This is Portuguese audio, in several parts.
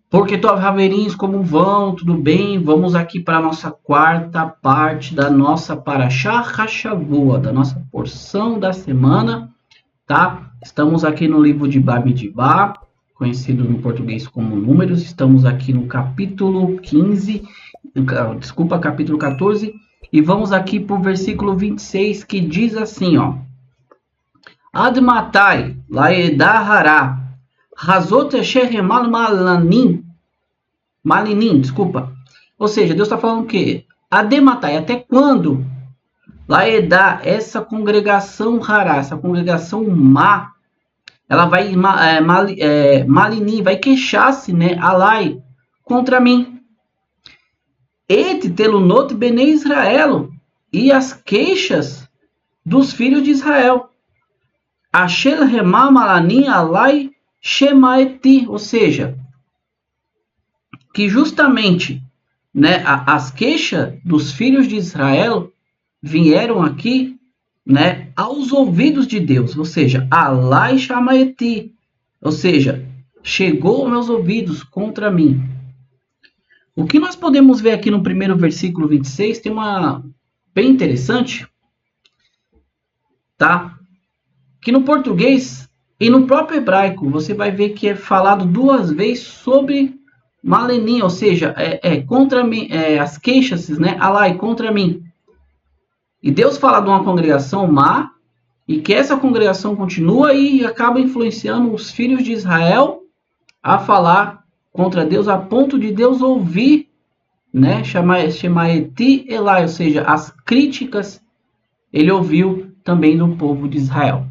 Porque Tov Raverinhos, como vão? Tudo bem? Vamos aqui para a nossa quarta parte da nossa Parashá Hashavua, da nossa porção da semana, tá? Estamos aqui no livro de Bamidbar, conhecido no português como Números. Estamos aqui no capítulo 15, capítulo 14, e vamos aqui para o versículo 26, que diz assim, ó. Admatai, laedahará, Hazot Shehemal Malinim, desculpa. Ou seja, Deus está falando o quê? Adematai, até quando? Laedá, essa congregação rara, essa congregação má, ela vai, Malinim, vai queixar-se, né? Alai, contra mim. Et telunot bene Israel, e as queixas dos filhos de Israel. Ashel remá malanim alai shemaeti, ou seja, que justamente, né, as queixas dos filhos de Israel vieram aqui, né, aos ouvidos de Deus, ou seja, alai shemaeti, ou seja, chegou aos meus ouvidos contra mim. O que nós podemos ver aqui no primeiro versículo 26 tem uma bem interessante, tá? Que no português e no próprio hebraico você vai ver que é falado duas vezes sobre Malenim, ou seja, contra mim, as queixas, né? Alai, contra mim. E Deus fala de uma congregação má e que essa congregação continua e acaba influenciando os filhos de Israel a falar contra Deus a ponto de Deus ouvir, né? Shemaeti Elai, ou seja, as críticas ele ouviu também do povo de Israel.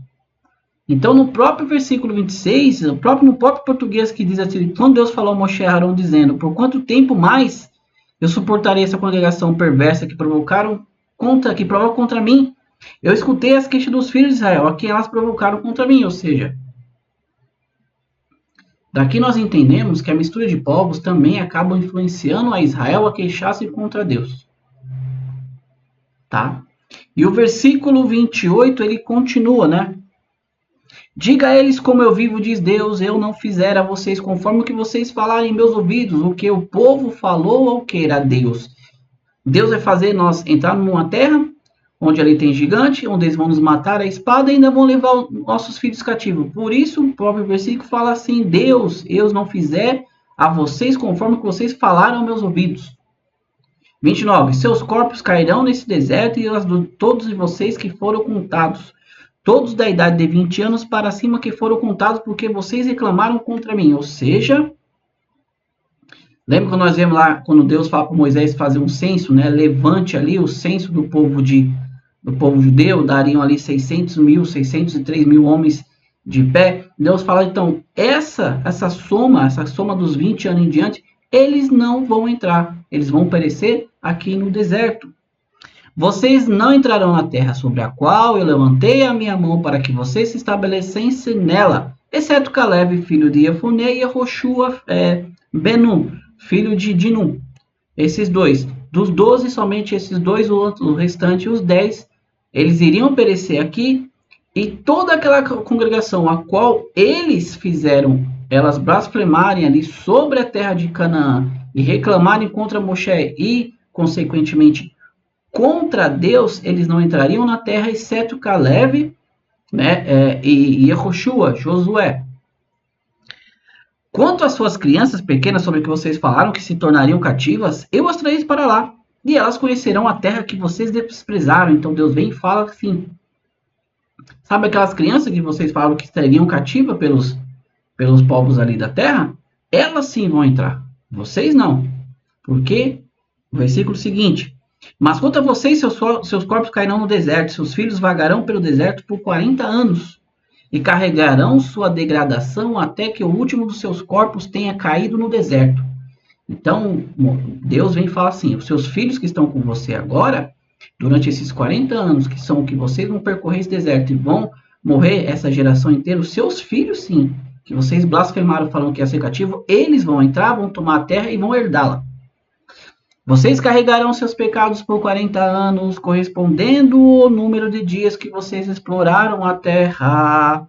Então, no próprio versículo 26, no próprio português que diz assim, quando Deus falou a Moshe e Arão dizendo, por quanto tempo mais eu suportarei essa congregação perversa que provoca contra mim? Eu escutei as queixas dos filhos de Israel, a quem elas provocaram contra mim, ou seja, daqui nós entendemos que a mistura de povos também acaba influenciando a Israel a queixar-se contra Deus. Tá? E o versículo 28, ele continua, né? Diga a eles como eu vivo, diz Deus, eu não fizer a vocês conforme o que vocês falarem em meus ouvidos, o que o povo falou ou queira Deus. Deus vai fazer nós entrar numa terra onde ali tem gigante, onde eles vão nos matar a espada e ainda vão levar os nossos filhos cativos. Por isso, o próprio versículo fala assim, Deus, eu não fizer a vocês conforme o que vocês falaram aos meus ouvidos. 29. Seus corpos cairão nesse deserto e as de todos vocês que foram contados. Todos da idade de 20 anos para cima que foram contados porque vocês reclamaram contra mim. Ou seja, lembra quando nós vemos lá, quando Deus fala para Moisés fazer um censo, né? Levante ali o censo do povo judeu, dariam ali 603 mil homens de pé. Deus fala, então, essa soma dos 20 anos em diante, eles não vão entrar, eles vão perecer aqui no deserto. Vocês não entrarão na terra sobre a qual eu levantei a minha mão para que vocês se estabelecessem nela, exceto Caleb, filho de Jefoné, e Yehoshua Benum, filho de Dinum. Esses dois. Dos 12, somente esses dois, o restante, os 10, eles iriam perecer aqui, e toda aquela congregação a qual eles fizeram elas blasfemarem ali sobre a terra de Canaã e reclamarem contra Moshe e, consequentemente, contra Deus, eles não entrariam na terra, exceto Caleb, né, e Yehoshua, Josué. Quanto às suas crianças pequenas, sobre o que vocês falaram, que se tornariam cativas, eu as trarei para lá, e elas conhecerão a terra que vocês desprezaram. Então Deus vem e fala assim, sabe aquelas crianças que vocês falaram que estariam cativas pelos povos ali da terra? Elas sim vão entrar, vocês não. Porque, o versículo seguinte, mas quanto a vocês, seus corpos cairão no deserto, seus filhos vagarão pelo deserto por 40 anos, e carregarão sua degradação até que o último dos seus corpos tenha caído no deserto. Então, Deus vem e fala assim, os seus filhos que estão com você agora, durante esses 40 anos, que são que vocês vão percorrer esse deserto e vão morrer essa geração inteira, os seus filhos sim, que vocês blasfemaram falando que ia ser cativo, eles vão entrar, vão tomar a terra e vão herdá-la. Vocês carregarão seus pecados por 40 anos, correspondendo ao número de dias que vocês exploraram a terra.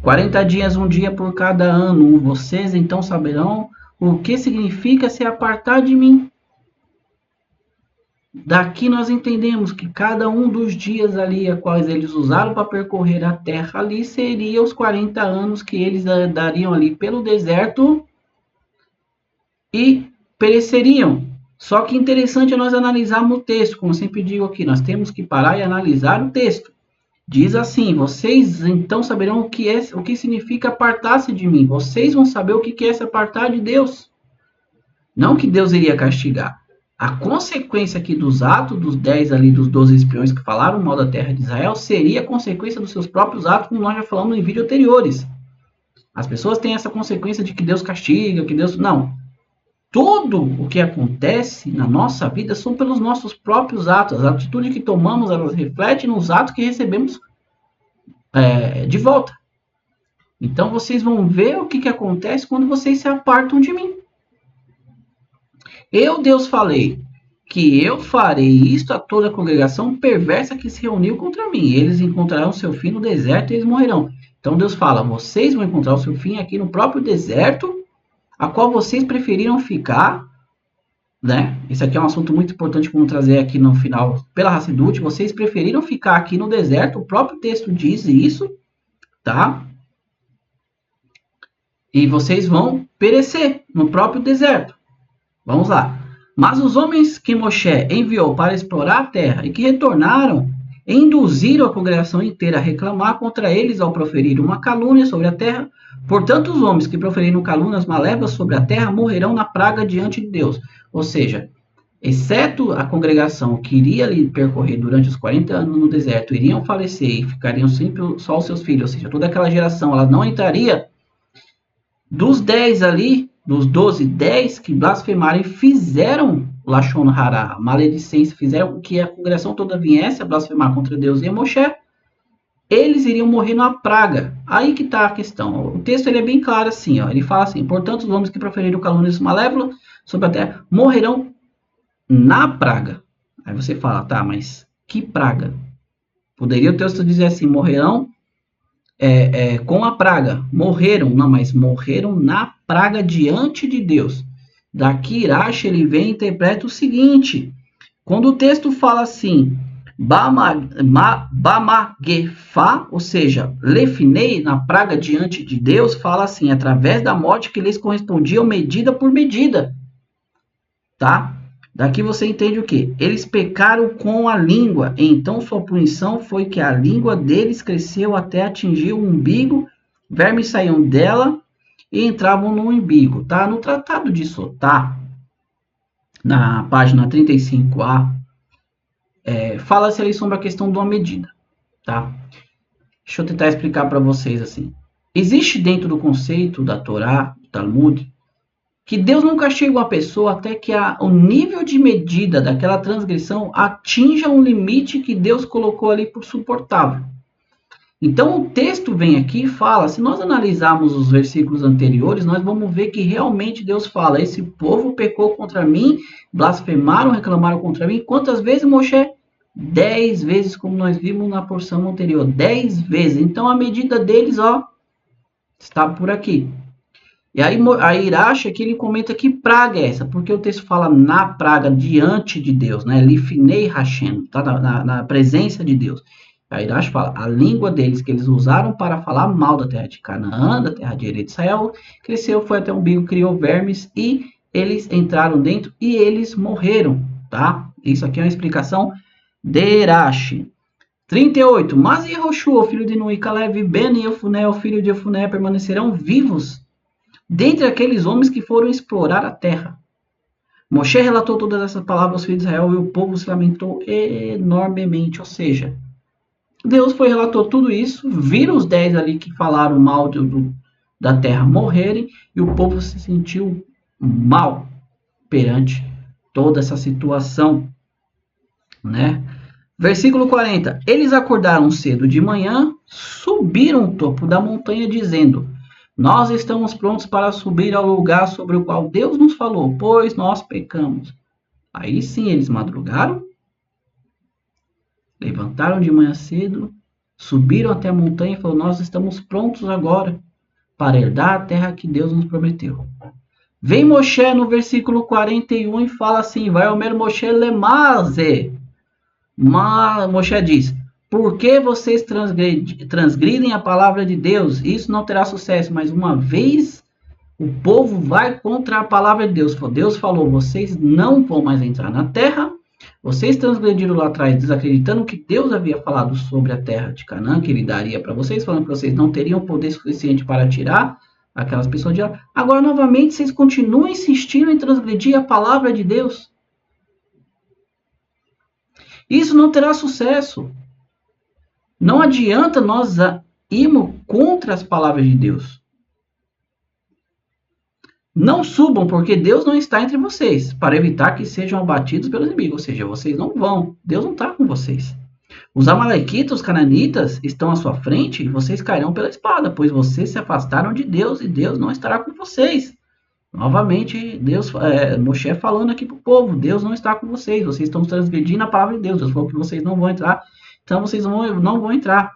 40 dias, um dia por cada ano. Vocês então saberão o que significa se apartar de mim. Daqui nós entendemos que cada um dos dias ali, a quais eles usaram para percorrer a terra ali, seria os 40 anos que eles dariam ali pelo deserto e pereceriam. Só que interessante é nós analisarmos o texto, como sempre digo aqui, nós temos que parar e analisar o texto. Diz assim: vocês então saberão o que significa apartar-se de mim. Vocês vão saber o que é se apartar de Deus. Não que Deus iria castigar. A consequência aqui dos atos dos 10 ali, dos 12 espiões que falaram mal da terra de Israel, seria a consequência dos seus próprios atos, como nós já falamos em vídeos anteriores. As pessoas têm essa consequência de que Deus castiga, que Deus... Não. Tudo o que acontece na nossa vida são pelos nossos próprios atos. As atitudes que tomamos, elas refletem nos atos que recebemos de volta. Então, vocês vão ver o que acontece quando vocês se apartam de mim. Eu, Deus, falei que eu farei isto a toda a congregação perversa que se reuniu contra mim. Eles encontrarão seu fim no deserto e eles morrerão. Então, Deus fala, vocês vão encontrar o seu fim aqui no próprio deserto, a qual vocês preferiram ficar, né? Esse aqui é um assunto muito importante que vamos trazer aqui no final pela Hassidut. Vocês preferiram ficar aqui no deserto, o próprio texto diz isso, tá? E vocês vão perecer no próprio deserto. Vamos lá. Mas os homens que Moshe enviou para explorar a terra e que retornaram, induziram a congregação inteira a reclamar contra eles ao proferir uma calúnia sobre a terra. Portanto, os homens que proferiram calúnias malévolas sobre a terra morrerão na praga diante de Deus. Ou seja, exceto a congregação que iria ali percorrer durante os 40 anos no deserto, iriam falecer e ficariam sempre só os seus filhos. Ou seja, toda aquela geração, ela não entraria. Dos 10 ali, dos 12, 10 que blasfemaram e fizeram Lashon Hara, maledicência, fizeram que a congregação toda viesse a blasfemar contra Deus e Moshe, eles iriam morrer numa praga. Aí que está a questão. O texto ele é bem claro assim, ó. Ele fala assim: portanto, os homens que proferiram calúnias malévolas sobre a terra morrerão na praga. Aí você fala, tá, mas que praga? Poderia o texto dizer assim: morrerão com a praga. Morreram, não, mas morreram na praga diante de Deus. Daqui Irache ele vem e interpreta o seguinte: quando o texto fala assim, Bamagefá, ou seja, lefinei, na praga diante de Deus, fala assim, através da morte que lhes correspondiam medida por medida. Tá? Daqui você entende o quê? Eles pecaram com a língua, então sua punição foi que a língua deles cresceu até atingir o umbigo, vermes saíam dela e entravam no umbigo. Tá? No Tratado de Sotá, na página 35a, fala-se ali sobre a questão de uma medida. Tá? Deixa eu tentar explicar para vocês assim. Existe dentro do conceito da Torá, do Talmud, que Deus não castiga uma pessoa até que o nível de medida daquela transgressão atinja um limite que Deus colocou ali por suportável. Então o texto vem aqui e fala, se nós analisarmos os versículos anteriores, nós vamos ver que realmente Deus fala, esse povo pecou contra mim, blasfemaram, reclamaram contra mim. Quantas vezes, Moshe? 10 vezes, como nós vimos na porção anterior, 10 vezes. Então a medida deles, ó, está por aqui. E aí a Irache aqui ele comenta que praga é essa, porque o texto fala na praga diante de Deus, né? Lifinei Hashem, tá? Na presença de Deus. A Irache fala, a língua deles que eles usaram para falar mal da terra de Canaã, da terra de Eretz Israel, cresceu, foi até o umbigo, criou vermes e eles entraram dentro e eles morreram, tá? Isso aqui é uma explicação de Irache. 38. Mas Yehoshua, filho de Nui, Caleb, Ben e Efuné, o filho de Efuné, permanecerão vivos dentre aqueles homens que foram explorar a terra. Moshe relatou todas essas palavras aos filhos de Israel e o povo se lamentou enormemente. Ou seja, Deus relatou tudo isso, viram os 10 ali que falaram mal da terra morrerem e o povo se sentiu mal perante toda essa situação, né? Versículo 40. Eles acordaram cedo de manhã, subiram o topo da montanha dizendo: nós estamos prontos para subir ao lugar sobre o qual Deus nos falou, pois nós pecamos. Aí sim eles madrugaram, levantaram de manhã cedo, subiram até a montanha e falaram: nós estamos prontos agora para herdar a terra que Deus nos prometeu. Vem Moshe no versículo 41 e fala assim, vai Omer Moshe lemaze. Mas Moshe diz, por que vocês transgridem a palavra de Deus? Isso não terá sucesso, mas uma vez o povo vai contra a palavra de Deus. Deus falou, vocês não vão mais entrar na terra. Vocês transgrediram lá atrás, desacreditando que Deus havia falado sobre a terra de Canaã, que ele daria para vocês, falando que vocês não teriam poder suficiente para tirar aquelas pessoas de lá. Agora, novamente, vocês continuam insistindo em transgredir a palavra de Deus. Isso não terá sucesso. Não adianta nós irmos contra as palavras de Deus. Não subam, porque Deus não está entre vocês, para evitar que sejam abatidos pelos inimigos. Ou seja, vocês não vão. Deus não está com vocês. Os amalequitas, os cananitas, estão à sua frente e vocês cairão pela espada, pois vocês se afastaram de Deus e Deus não estará com vocês. Novamente, Moshe falando aqui para o povo, Deus não está com vocês, vocês estão transgredindo a palavra de Deus. Deus falou que vocês não vão entrar, então vocês não vão entrar.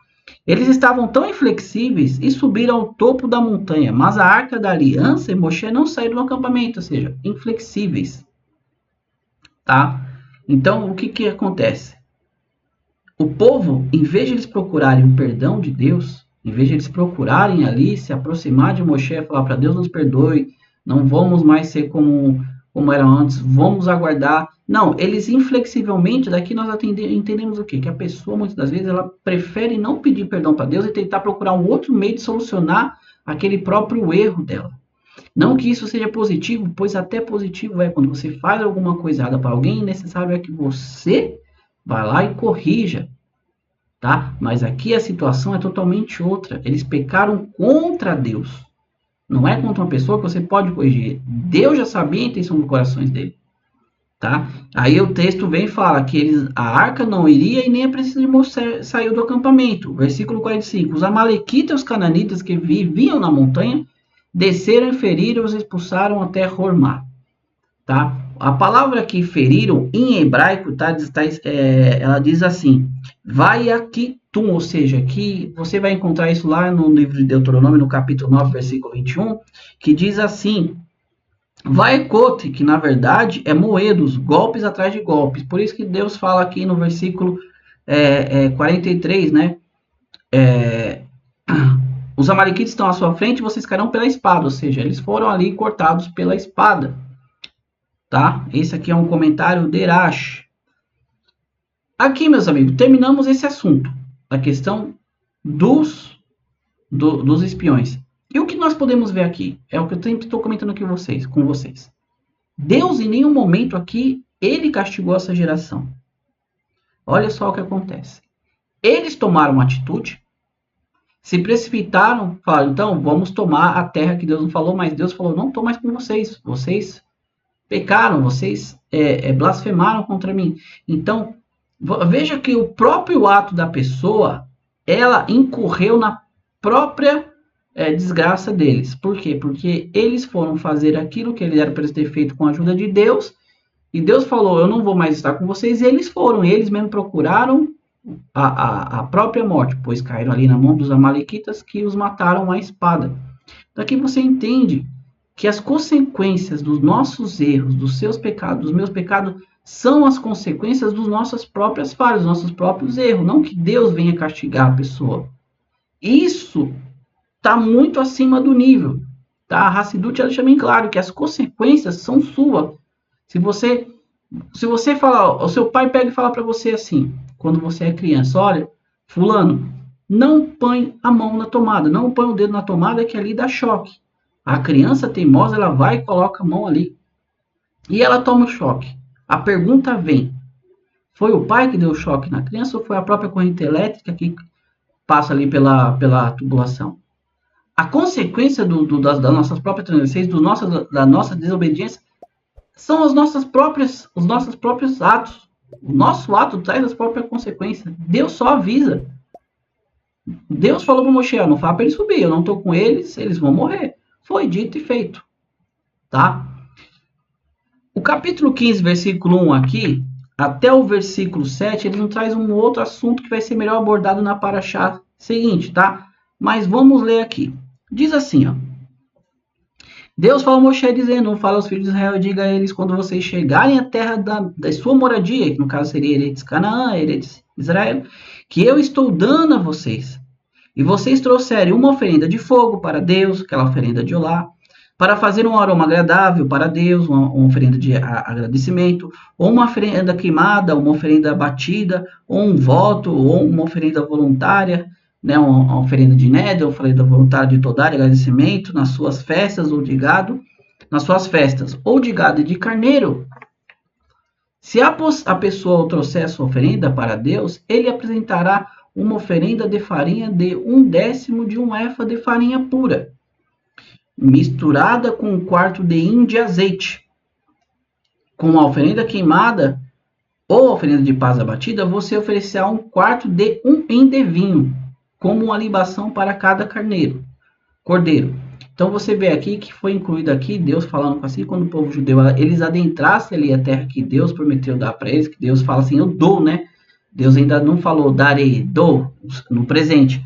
Eles estavam tão inflexíveis e subiram ao topo da montanha, mas a arca da aliança e Moshe não saíram do acampamento, ou seja, inflexíveis. Tá? Então, o que acontece? O povo, em vez de eles procurarem o perdão de Deus, em vez de eles procurarem ali se aproximar de Moshe e falar para Deus nos perdoe, não vamos mais ser como era antes, vamos aguardar. Não, eles inflexivelmente, daqui nós entendemos o quê? Que a pessoa, muitas das vezes, ela prefere não pedir perdão para Deus e tentar procurar um outro meio de solucionar aquele próprio erro dela. Não que isso seja positivo, pois até positivo é quando você faz alguma coisa errada para alguém, necessário é que você vá lá e corrija, tá? Mas aqui a situação é totalmente outra. Eles pecaram contra Deus. Não é contra uma pessoa que você pode corrigir. Deus já sabia a intenção dos corações dele. Tá? Aí o texto vem e fala que a arca não iria e nem a presença de Moisés saiu do acampamento. Versículo 45. Os amalequitas e os cananitas que viviam na montanha desceram e feriram e os expulsaram até Hormá. Tá? A palavra que feriram em hebraico, ela diz assim, vai aqui tum, ou seja, que você vai encontrar isso lá no livro de Deuteronômio, no capítulo 9, versículo 21, que diz assim, vai cote, que na verdade é moedos, golpes atrás de golpes. Por isso que Deus fala aqui no versículo 43, né? Os amalequitas estão à sua frente, vocês cairão pela espada, ou seja, eles foram ali cortados pela espada. Tá? Esse aqui é um comentário de Irash. Aqui, meus amigos, terminamos esse assunto, a questão dos espiões. E o que nós podemos ver aqui? É o que eu sempre estou comentando aqui com vocês. Deus, em nenhum momento aqui, ele castigou essa geração. Olha só o que acontece. Eles tomaram uma atitude, se precipitaram, falaram, então, vamos tomar a terra que Deus não falou, mas Deus falou, não estou mais com vocês. Vocês pecaram, vocês blasfemaram contra mim. Então, veja que o próprio ato da pessoa, ela incorreu na própria desgraça deles. Por quê? Porque eles foram fazer aquilo que eles eram para ter feito com a ajuda de Deus, e Deus falou, eu não vou mais estar com vocês, e eles foram, eles mesmo procuraram a própria morte, pois caíram ali na mão dos amalequitas que os mataram à espada. Daqui você entende que as consequências dos nossos erros, dos seus pecados, dos meus pecados, são as consequências das nossas próprias falhas, dos nossos próprios erros, não que Deus venha castigar a pessoa. Isso está muito acima do nível. Tá? A Hassidut deixa bem claro que as consequências são suas. Se você falar, o seu pai pega e fala para você assim, quando você é criança, olha, fulano, não põe a mão na tomada, não põe o dedo na tomada que ali dá choque. A criança teimosa, ela vai e coloca a mão ali. E ela toma o choque. A pergunta vem, foi o pai que deu o choque na criança ou foi a própria corrente elétrica que passa ali pela tubulação? A consequência das nossas próprias transgressões, da nossa desobediência, são os nossos próprios atos. O nosso ato traz as próprias consequências. Deus só avisa. Deus falou para Moshe, não fala para eles subir, eu não estou com eles, eles vão morrer. Foi dito e feito. Tá? O capítulo 15, versículo 1 aqui, até o versículo 7, ele nos traz um outro assunto que vai ser melhor abordado na paraxá seguinte, tá? Mas vamos ler aqui. Diz assim, ó. Deus fala a Moshe dizendo, fala aos filhos de Israel, diga a eles, quando vocês chegarem à terra da sua moradia, que no caso seria Eretz Canaã, Eretz Israel, que eu estou dando a vocês, e vocês trouxerem uma oferenda de fogo para Deus, aquela oferenda de olá, para fazer um aroma agradável para Deus, uma oferenda de agradecimento, ou uma oferenda queimada, uma oferenda batida, ou um voto, ou uma oferenda voluntária, né, uma oferenda de néder, uma oferenda voluntária de todar, de agradecimento, nas suas festas ou de gado, nas suas festas, ou de gado e de carneiro. Se a pessoa trouxer a sua oferenda para Deus, ele apresentará uma oferenda de farinha de 1/10 de um efa de farinha pura, misturada com 1/4 de hin de azeite. Com a oferenda queimada ou a oferenda de paz abatida, você oferecerá 1/4 de um hin de vinho, como uma libação para cada cordeiro. Então você vê aqui que foi incluído aqui Deus falando assim, quando o povo judeu eles adentrassem ali a terra que Deus prometeu dar para eles, que Deus fala assim, eu dou, né? Deus ainda não falou darei, dou no presente.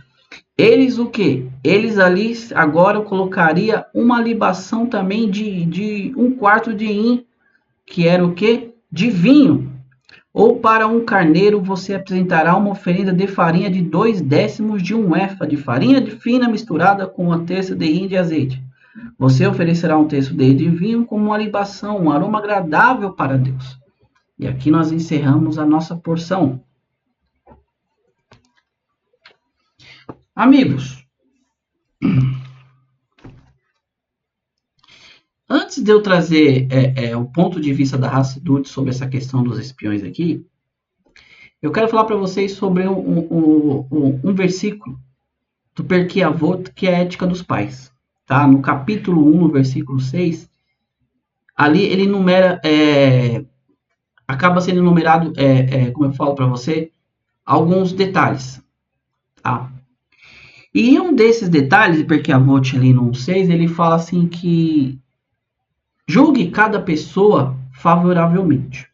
Eles o que? Eles ali agora colocaria uma libação também de 1/4 de hin, que era o que? De vinho. Ou para um carneiro você apresentará uma oferenda de farinha de 2/10 de um efa de farinha fina misturada com 1/3 de hin de azeite. Você oferecerá 1/3 de hin de vinho como uma libação, um aroma agradável para Deus. E aqui nós encerramos a nossa porção. Amigos, antes de eu trazer o ponto de vista da Hassidut sobre essa questão dos espiões aqui, eu quero falar para vocês sobre um versículo do Perkei Avot, que é a ética dos pais. Tá? No capítulo 1, no versículo 6, ali ele numera, acaba sendo numerado, como eu falo para você, alguns detalhes. Tá? E um desses detalhes, Perkei Avot ali no 6, ele fala assim que julgue cada pessoa favoravelmente.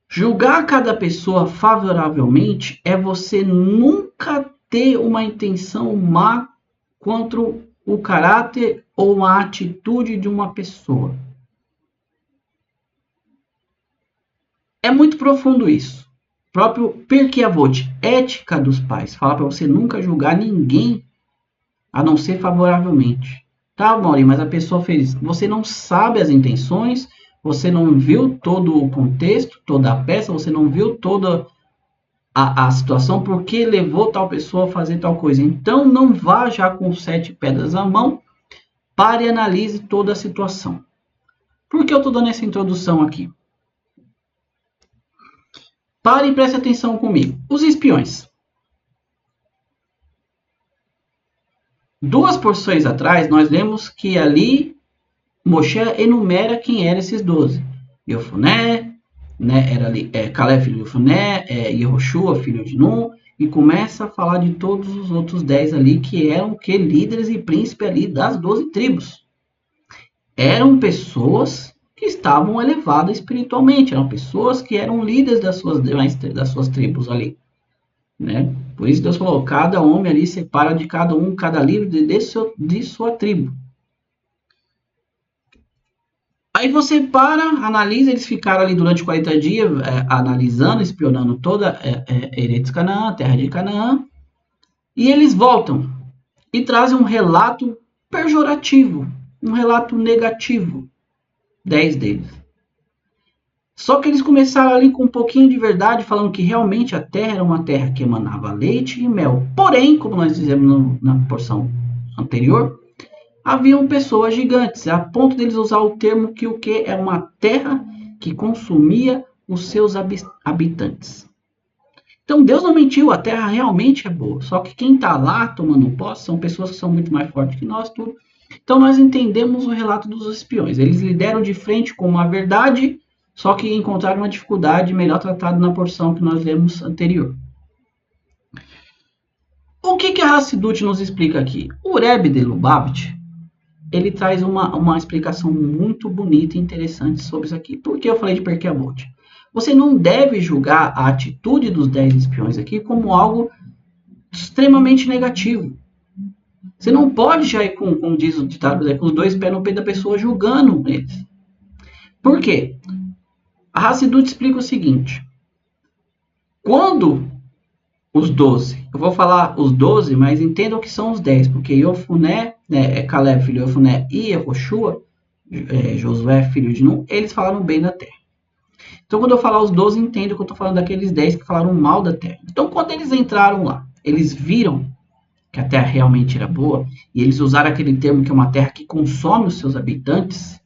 Julgar cada pessoa favoravelmente é você nunca ter uma intenção má contra o caráter ou a atitude de uma pessoa. É muito profundo isso. O próprio Perkei Avot, ética dos pais, fala para você nunca julgar ninguém a não ser favoravelmente. Tá, Mauri, mas a pessoa fez. Você não sabe as intenções, você não viu todo o contexto, toda a peça, você não viu toda a situação, porque levou tal pessoa a fazer tal coisa. Então, não vá já com 7 pedras na mão, pare e analise toda a situação. Por que eu estou dando essa introdução aqui? Pare e preste atenção comigo. Os espiões. 2 porções atrás, nós lemos que ali Moshe enumera quem eram esses 12. Yofuné, né, era ali, Caleb filho de Yofuné, Yehoshua filho de Nun, e começa a falar de todos os outros 10 ali que eram líderes e príncipes ali das 12 tribos. Eram pessoas que estavam elevadas espiritualmente, eram pessoas que eram líderes das suas tribos ali. Né? Por isso Deus falou, cada homem ali separa de cada livro de sua tribo. Aí você analisa, eles ficaram ali durante 40 dias analisando, espionando toda Eretz Canaã, terra de Canaã, e eles voltam e trazem um relato pejorativo, um relato negativo, 10 deles. Só que eles começaram ali com um pouquinho de verdade, falando que realmente a terra era uma terra que emanava leite e mel. Porém, como nós dizemos na porção anterior, haviam pessoas gigantes, a ponto deles usar o termo que o que é uma terra que consumia os seus habitantes. Então Deus não mentiu, a terra realmente é boa. Só que quem está lá tomando posse são pessoas que são muito mais fortes que nós, tudo. Então nós entendemos o relato dos espiões. Eles lideram de frente com uma verdade, só que encontraram uma dificuldade melhor tratada na porção que nós lemos anterior. O que a Hassidut nos explica aqui? O Rebbe de Lubavitch, ele traz uma explicação muito bonita e interessante sobre isso aqui. Por que eu falei de Perkei Avot? Você não deve julgar a atitude dos 10 espiões aqui como algo extremamente negativo. Você não pode já ir, como diz o ditado, com os dois pés no peito da pessoa julgando eles. Por quê? A Hassidut explica o seguinte. Quando os 12, eu vou falar os 12, mas entendam que são os 10, porque Yofuné, Caleb, filho de Yofuné, e Yehoshua, Josué, filho de Nun, eles falaram bem da terra. Então, quando eu falar os 12, entendo que eu estou falando daqueles 10 que falaram mal da terra. Então, quando eles entraram lá, eles viram que a terra realmente era boa, e eles usaram aquele termo que é uma terra que consome os seus habitantes,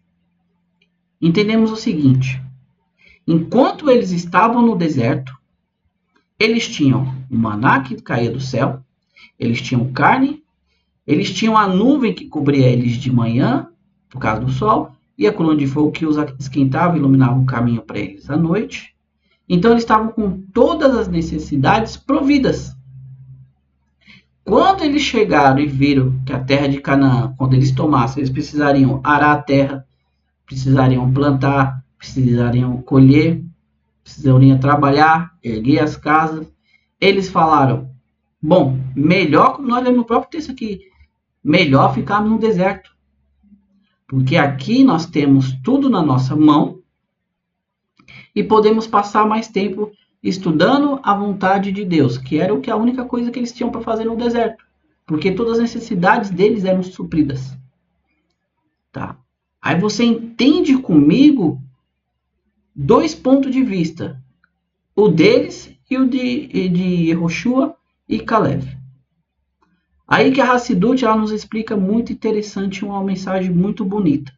entendemos o seguinte. Enquanto eles estavam no deserto, eles tinham o maná que caía do céu, eles tinham carne, eles tinham a nuvem que cobria eles de manhã, por causa do sol, e a coluna de fogo que os esquentava e iluminava o caminho para eles à noite. Então eles estavam com todas as necessidades providas. Quando eles chegaram e viram que a terra de Canaã, quando eles tomassem, eles precisariam arar a terra, precisariam plantar, precisariam colher, precisariam trabalhar, erguer as casas. Eles falaram, bom, melhor, como nós lemos no próprio texto aqui, melhor ficarmos no deserto. Porque aqui nós temos tudo na nossa mão e podemos passar mais tempo estudando a vontade de Deus, que era a única coisa que eles tinham para fazer no deserto. Porque todas as necessidades deles eram supridas. Tá? Aí você entende comigo dois pontos de vista. O deles e o de Yehoshua e Caleb. Aí que a Hassidut ela nos explica muito interessante, uma mensagem muito bonita.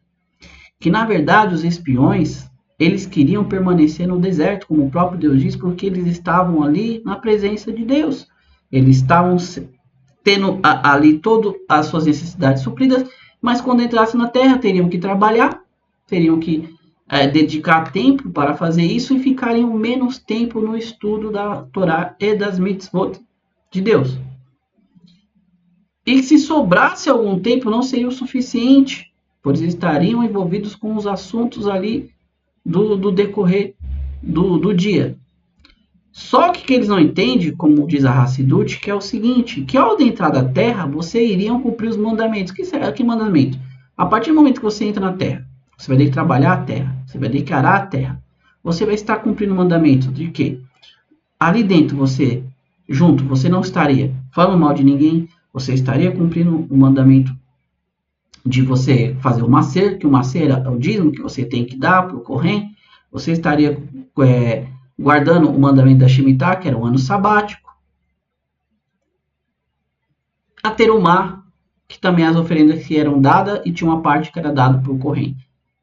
Que na verdade os espiões, eles queriam permanecer no deserto, como o próprio Deus diz, porque eles estavam ali na presença de Deus. Eles estavam tendo ali todas as suas necessidades supridas, mas quando entrassem na terra teriam que trabalhar, teriam que dedicar tempo para fazer isso e ficariam menos tempo no estudo da Torá e das mitzvot de Deus. E se sobrasse algum tempo, não seria o suficiente, pois estariam envolvidos com os assuntos ali do decorrer do dia. Só que eles não entendem, como diz a Hassidut, que é o seguinte, que ao entrar da terra, você iriam cumprir os mandamentos. Que mandamento? A partir do momento que você entra na terra, você vai ter que trabalhar a terra, você vai ter que arar a terra. Você vai estar cumprindo o mandamento de quê? Ali dentro, você não estaria falando mal de ninguém, você estaria cumprindo o mandamento de você fazer o macer, que o macer é o dízimo que você tem que dar para o Kohen. Você estaria guardando o mandamento da Shemitah, que era um ano sabático. A Terumá, que também as oferendas que eram dadas e tinha uma parte que era dada para o Kohen.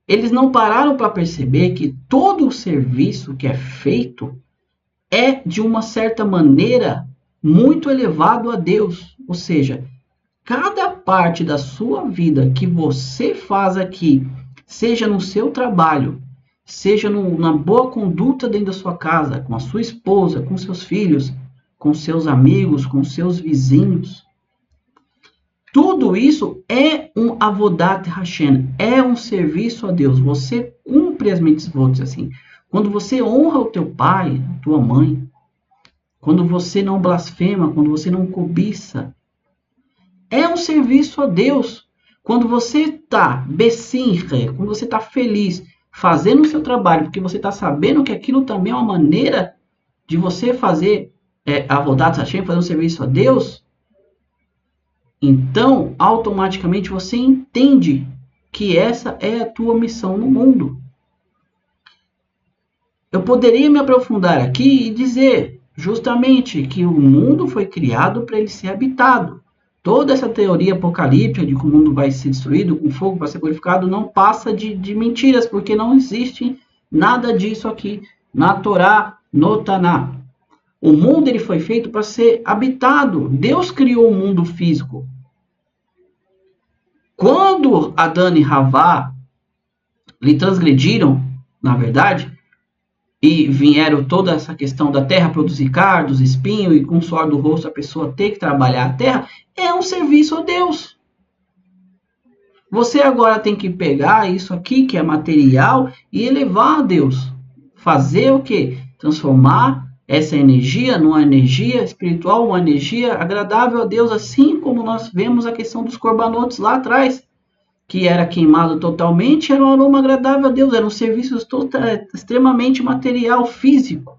Eles não pararam para perceber que todo o serviço que é feito é, de uma certa maneira, muito elevado a Deus. Ou seja, cada parte da sua vida que você faz aqui, seja no seu trabalho, seja na boa conduta dentro da sua casa, com a sua esposa, com seus filhos, com seus amigos, com seus vizinhos, tudo isso é um avodat Hashem, é um serviço a Deus. Você cumpre as mitzvot assim. Quando você honra o teu pai, a tua mãe, quando você não blasfema, quando você não cobiça, é um serviço a Deus. Quando você está besinre, quando você está feliz, fazendo o seu trabalho, porque você está sabendo que aquilo também é uma maneira de você fazer avodat Hashem, fazer um serviço a Deus, então, automaticamente você entende que essa é a tua missão no mundo. Eu poderia me aprofundar aqui e dizer justamente que o mundo foi criado para ele ser habitado. Toda essa teoria apocalíptica de que o mundo vai ser destruído, com fogo vai ser purificado, não passa de mentiras, porque não existe nada disso aqui na Torá, no Taná. O mundo ele foi feito para ser habitado. Deus criou o mundo físico. Quando Adão e Havá lhe transgrediram, na verdade, e vieram toda essa questão da terra produzir cardos, espinho, e com o suor do rosto a pessoa ter que trabalhar a terra, é um serviço a Deus. Você agora tem que pegar isso aqui, que é material, e elevar a Deus. Fazer o quê? Transformar essa energia numa energia espiritual, uma energia agradável a Deus, assim como nós vemos a questão dos corbanotes lá atrás, que era queimado totalmente, era um aroma agradável a Deus, era um serviço extremamente material, físico.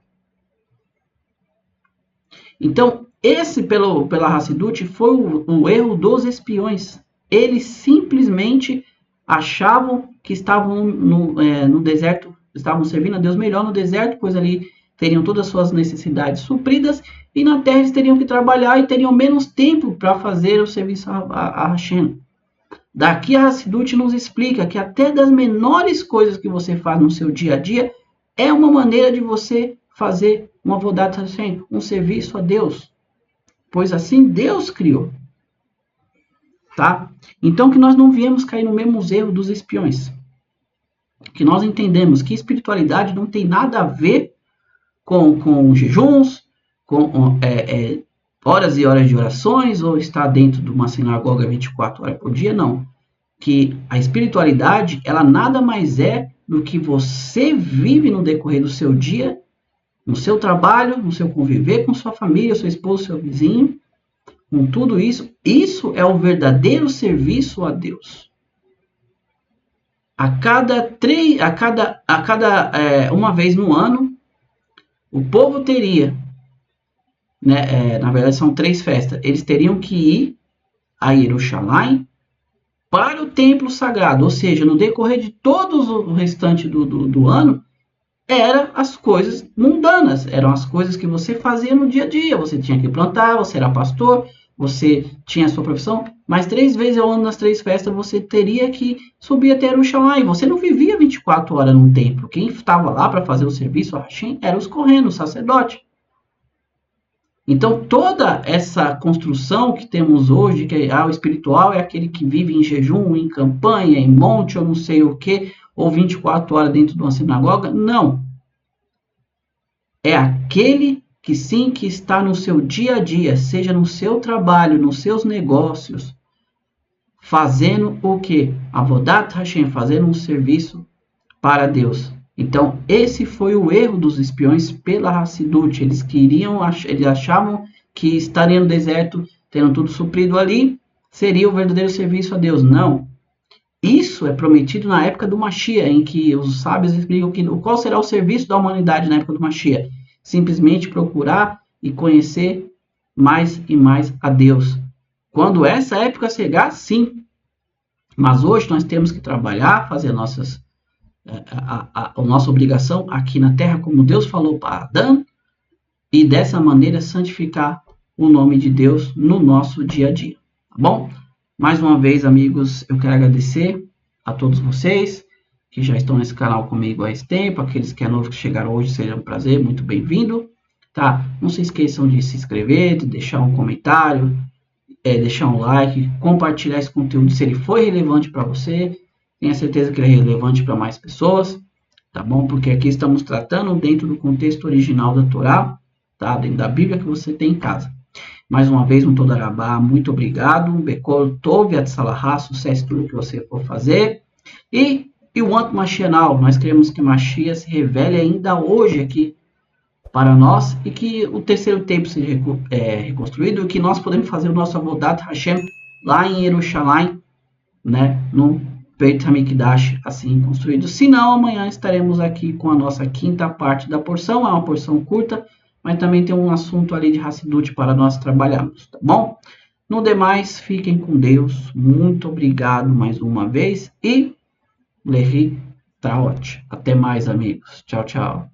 Então, esse pela Hassidut foi o erro dos espiões. Eles simplesmente achavam que estavam no deserto, estavam servindo a Deus melhor no deserto, pois ali teriam todas as suas necessidades supridas, e na terra eles teriam que trabalhar e teriam menos tempo para fazer o serviço a Hashem. Daqui a Hassidut nos explica que até das menores coisas que você faz no seu dia a dia é uma maneira de você fazer uma avodat Hashem, um serviço a Deus, pois assim Deus criou. Tá? Então que nós não viemos cair no mesmo erro dos espiões. Que nós entendemos que espiritualidade não tem nada a ver com jejuns, com horas e horas de orações, ou estar dentro de uma sinagoga 24 horas por dia, não. Que a espiritualidade, ela nada mais é do que você vive no decorrer do seu dia, no seu trabalho, no seu conviver com sua família, seu esposo, seu vizinho, com tudo isso. Isso é o verdadeiro serviço a Deus. Uma vez no ano, o povo teria, na verdade são 3 festas, eles teriam que ir a Jerusalém para o templo sagrado, ou seja, no decorrer de todo o restante do ano, eram as coisas mundanas, eram as coisas que você fazia no dia a dia, você tinha que plantar, você era pastor, você tinha a sua profissão, mas 3 vezes ao ano nas 3 festas você teria que subir até Jerusalém. Você não vivia 24 horas num templo. Quem estava lá para fazer o serviço a Hashem eram os correnos, o sacerdote. Então, toda essa construção que temos hoje, que o espiritual é aquele que vive em jejum, em campanha, em monte, ou não sei o que, ou 24 horas dentro de uma sinagoga, não. É aquele que sim, que está no seu dia a dia, seja no seu trabalho, nos seus negócios, fazendo o quê? Avodat Hashem, fazendo um serviço para Deus. Então, esse foi o erro dos espiões pela Hassidut. Eles achavam que estariam no deserto, tendo tudo suprido ali, seria o verdadeiro serviço a Deus. Não. Isso é prometido na época do Mashiach, em que os sábios explicam qual será o serviço da humanidade na época do Mashiach. Simplesmente procurar e conhecer mais e mais a Deus. Quando essa época chegar, sim. Mas hoje nós temos que trabalhar, fazer a nossa obrigação aqui na terra, como Deus falou para Adão, e dessa maneira santificar o nome de Deus no nosso dia a dia. Tá bom? Mais uma vez, amigos, eu quero agradecer a todos vocês que já estão nesse canal comigo há esse tempo, aqueles que é novo que chegaram hoje, seja um prazer, muito bem-vindo, tá? Não se esqueçam de se inscrever, de deixar um comentário, deixar um like, compartilhar esse conteúdo se ele foi relevante para você, tenha certeza que ele é relevante para mais pessoas, tá bom? Porque aqui estamos tratando dentro do contexto original da Torá, tá? Dentro da Bíblia que você tem em casa. Mais uma vez, um Todarabá, muito obrigado, Bekol Tov, Atzalahá, sucesso em tudo que você for fazer, e o Ant Mashiach, nós queremos que Mashiach se revele ainda hoje aqui para nós, e que o terceiro templo seja reconstruído, e que nós podemos fazer o nosso Avodat Hashem lá em Jerusalém, no Beit HaMikdash, assim construído. Se não, amanhã estaremos aqui com a nossa 5ª parte da porção, é uma porção curta, mas também tem um assunto ali de Hassidut para nós trabalharmos, tá bom? No demais, fiquem com Deus, muito obrigado mais uma vez, e Lehi Traot. Até mais, amigos. Tchau, tchau.